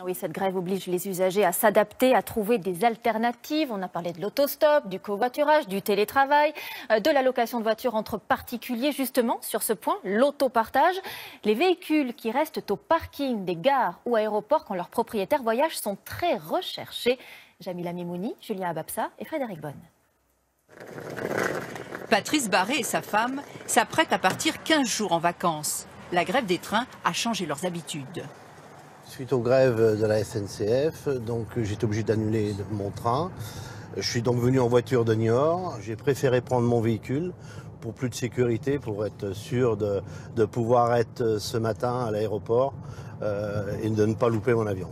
Oui, cette grève oblige les usagers à s'adapter, à trouver des alternatives. On a parlé de l'autostop, du covoiturage, du télétravail, de la location de voitures entre particuliers. Justement, sur ce point, l'autopartage. Les véhicules qui restent au parking des gares ou aéroports quand leurs propriétaires voyagent sont très recherchés. Jamila Mimouni, Julien Ababsa et Frédéric Bonne. Patrice Barré et sa femme s'apprêtent à partir 15 jours en vacances. La grève des trains a changé leurs habitudes. Suite aux grèves de la SNCF, donc j'étais obligé d'annuler mon train. Je suis donc venu en voiture de Niort. J'ai préféré prendre mon véhicule pour plus de sécurité, pour être sûr de pouvoir être ce matin à l'aéroport et de ne pas louper mon avion.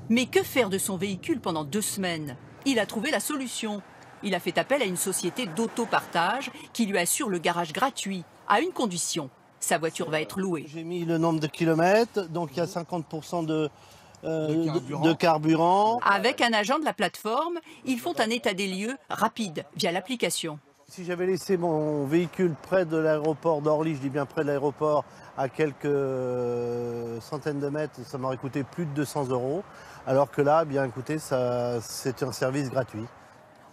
Mais que faire de son véhicule pendant 2 semaines? Il a trouvé la solution. Il a fait appel à une société d'autopartage qui lui assure le garage gratuit, à une condition. Sa voiture va être louée. J'ai mis le nombre de kilomètres, donc il y a 50% de carburant. Avec un agent de la plateforme, ils font un état des lieux rapide via l'application. Si j'avais laissé mon véhicule près de l'aéroport d'Orly, je dis bien près de l'aéroport, à quelques centaines de mètres, ça m'aurait coûté plus de 200 €. Alors que là, bien écoutez, c'est un service gratuit.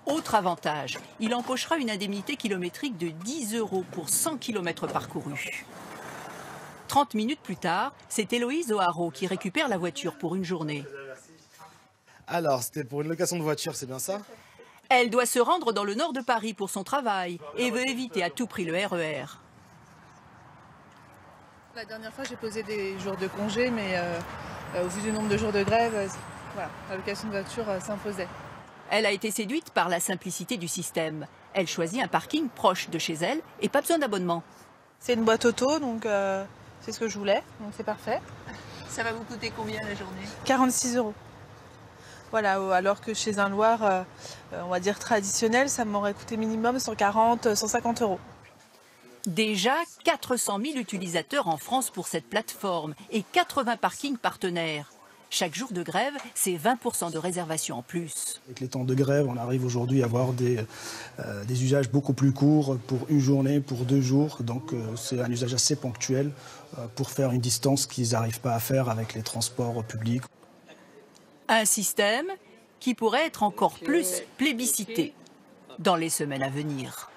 Autre avantage, il empochera une indemnité kilométrique de 10 € pour 100 km parcourus. 30 minutes plus tard, c'est Héloïse O'Haraud qui récupère la voiture pour une journée. Alors, c'était pour une location de voiture, c'est bien ça? Elle doit se rendre dans le nord de Paris pour son travail et veut éviter à tout prix le RER. La dernière fois, j'ai posé des jours de congé, mais au vu du nombre de jours de grève, voilà, la location de voiture s'imposait. Elle a été séduite par la simplicité du système. Elle choisit un parking proche de chez elle et pas besoin d'abonnement. C'est une boîte auto, donc c'est ce que je voulais, donc c'est parfait. Ça va vous coûter combien la journée? 46 €. Voilà, alors que chez un loueur, on va dire traditionnel, ça m'aurait coûté minimum 140, 150 €. Déjà 400 000 utilisateurs en France pour cette plateforme et 80 parkings partenaires. Chaque jour de grève, c'est 20% de réservation en plus. Avec les temps de grève, on arrive aujourd'hui à avoir des usages beaucoup plus courts pour une journée, pour 2 jours. Donc c'est un usage assez ponctuel pour faire une distance qu'ils n'arrivent pas à faire avec les transports publics. Un système qui pourrait être encore plus plébiscité dans les semaines à venir.